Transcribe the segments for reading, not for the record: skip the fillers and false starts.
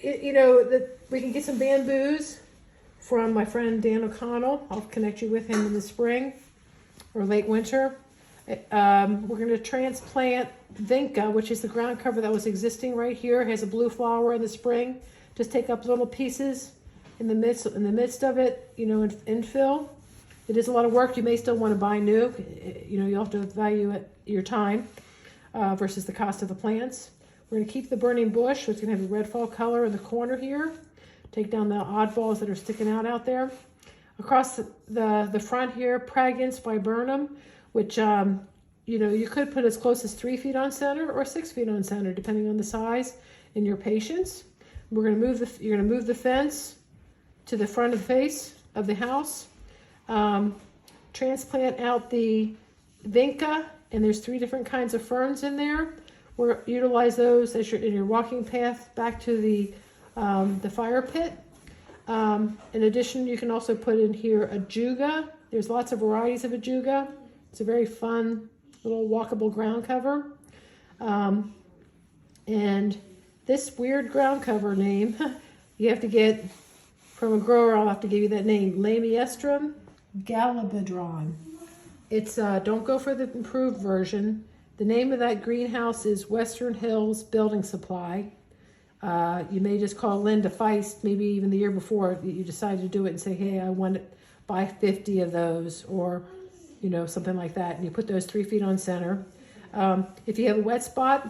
You know, we can get some bamboos from my friend Dan O'Connell. I'll connect you with him in the spring or late winter. We're going to transplant vinca, which is the ground cover that was existing right here. It has a blue flower in the spring. Just take up little pieces in the midst of it, you know, and infill. It is a lot of work. You may still want to buy new. You know, you'll have to value it, your time versus the cost of the plants. We're going to keep the burning bush, which is going to have a red fall color in the corner here. Take down the oddballs that are sticking out there. Across the front here, Pragance viburnum, which you know, you could put as close as 3 feet on center or 6 feet on center, depending on the size and your patience. We're going to move you're going to move the fence to the front of the face of the house. Transplant out the vinca, and there's 3 different kinds of ferns in there. We'll utilize those as in your walking path back to the fire pit. In addition, you can also put in here a juga. There's lots of varieties of a juga. It's a very fun little walkable ground cover. And this weird ground cover name, you have to get from a grower. I'll have to give you that name, Lamiestrum galabidron. It's don't go for the improved version. The name of that greenhouse is Western Hills Building Supply. You may just call Linda Feist, maybe even the year before you decided to do it, and say, hey, I want to buy 50 of those, or you know, something like that. And you put those 3 feet on center. If you have a wet spot,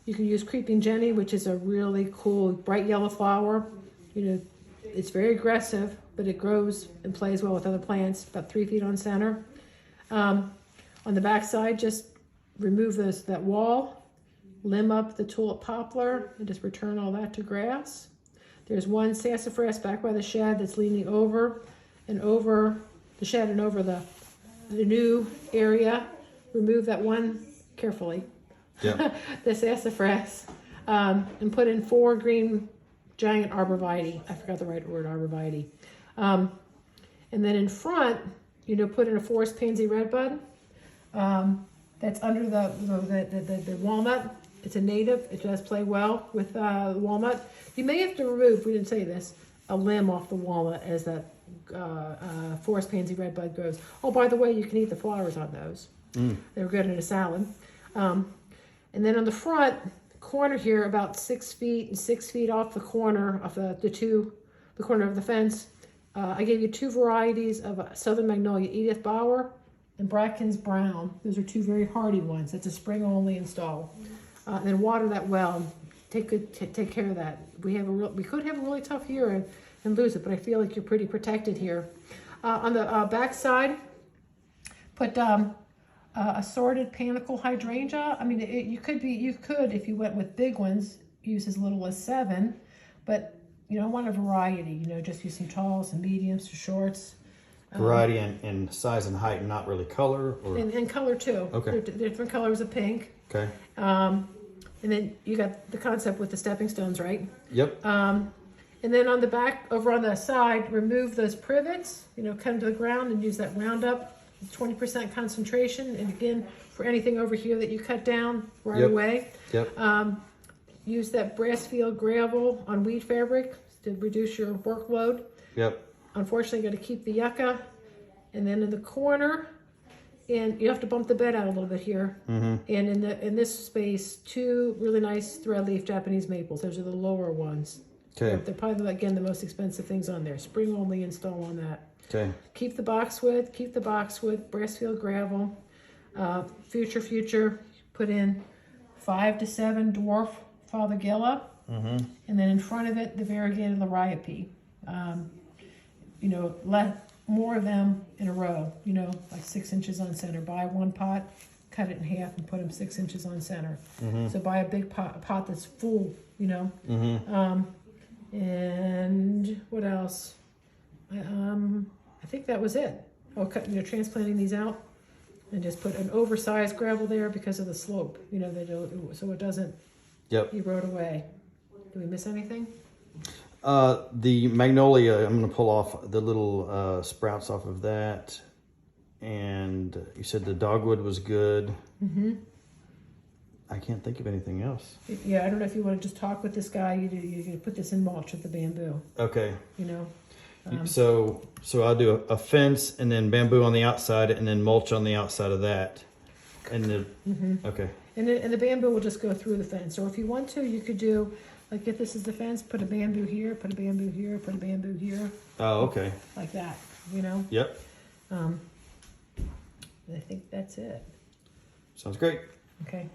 you can use Creeping Jenny, which is a really cool bright yellow flower. You know, it's very aggressive, but it grows and plays well with other plants, about 3 feet on center. On the back side, just remove that wall, limb up the tulip poplar, and just return all that to grass. There's one sassafras back by the shed that's leaning over the shed and over the new area. Remove that one carefully, yeah. the sassafras, and put in 4 green giant arborvitae. I forgot the right word, arborvitae. And then in front, you know, put in a forest pansy redbud. That's under the walnut. It's a native. It does play well with walnut. You may have to remove, we didn't say this, a limb off the walnut as that forest pansy redbud grows. Oh, by the way, you can eat the flowers on those. They're good in a salad. And then on the front corner here, about 6 feet and 6 feet off the corner of the corner of the fence, I gave you 2 varieties of Southern Magnolia, Edith Bauer and Brackens Brown. Those are 2 very hardy ones. That's a spring only install. Then water that well. Take care of that. We could have a really tough year and lose it, but I feel like you're pretty protected here. On the back side, put assorted panicle hydrangea. I mean, you could if you went with big ones, use as little as 7, but you don't want a variety. You know, just use some talls and mediums to shorts. Variety and size and height, not really color, or and color too. Okay. They're different colors of pink. Okay. And then you got the concept with the stepping stones, right? Yep. And then on the back, over on the side, remove those privets. You know, cut them to the ground and use that Roundup, 20% concentration. And again, for anything over here that you cut down right away. Yep. Use that Brassfield gravel on weed fabric to reduce your workload. Yep. Unfortunately, got to keep the yucca. And then in the corner, and you have to bump the bed out a little bit here. Mm-hmm. And in this space, 2 really nice threadleaf Japanese maples. Those are the lower ones. Okay. They're probably, again, the most expensive things on there. Spring only install on that. Okay. Keep the boxwood, Brassfield gravel. Future, put in 5 to 7 dwarf Fothergilla. Mm-hmm. And then in front of it, the variegated Liriope. You know, let more of them in a row, you know, like 6 inches on center. Buy 1 pot, cut it in half and put them 6 inches on center. Mm-hmm. So buy a big pot that's full, you know. Mm-hmm. And what else? I think that was it. Oh, transplanting these out and just put an oversized gravel there because of the slope, you know, so it doesn't erode away. Did we miss anything? The magnolia, I'm going to pull off the little sprouts off of that. And you said the dogwood was good. Mm-hmm. I can't think of anything else. Yeah, I don't know if you want to just talk with this guy. You put this in mulch with the bamboo. Okay. You know. So I'll do a fence and then bamboo on the outside and then mulch on the outside of that. And then, okay. And the bamboo will just go through the fence. Or if you want to, you could do, like if this is the fence, put a bamboo here, put a bamboo here, put a bamboo here, Oh, okay. like that, you know? Yep. I think that's it. Sounds great. Okay.